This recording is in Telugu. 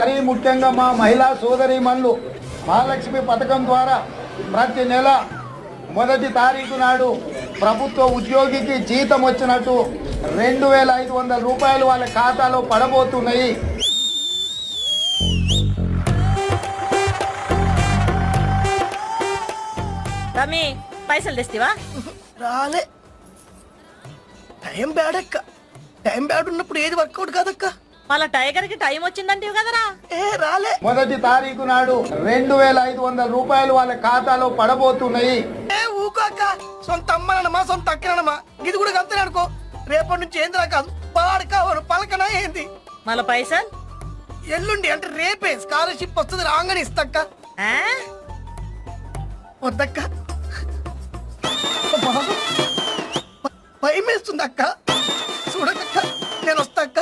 మరీ ముఖ్యంగా మా మహిళా సోదరీమణులు మహాలక్ష్మి పథకం ద్వారా ప్రతి నెల మొదటి తారీఖు నాడు ప్రభుత్వ ఉద్యోగికి జీతం వచ్చినట్టు 2,500 రూపాయలు వాళ్ళ ఖాతాలో పడబోతున్నాయి. రమి పైసలు తెస్తావా? రాలే. టైం బ్యాడ్ అక్క. టైం బ్యాడ్ ఉన్నప్పుడు ఏది వర్కౌట్ కాదక్క. మళ్ళా టైగర్ కి టైం వచ్చిందంటివి కదరా. రాలే. మొదటి తారీఖు నాడు 2,500 రూపాయలు వాళ్ళ ఖాతాలో పడబోతున్నాయి. ఊకోక సొంత అమ్మనమ్మా సొంత అక్కనమ్మా ఇది కూడా అంతనే అనుకో. రేపటి నుంచి ఏందిరా కాదు పాడకావరు పలకనా ఏంది. మళ్ళా పైసలు ఎల్లుండి అంటే రేపే స్కాలర్షిప్ వస్తుంది రాగానే ఇస్తక్క. వద్దక్క భయం వేస్తుంది అక్క. చూడకక్క నేను వస్తాక్క.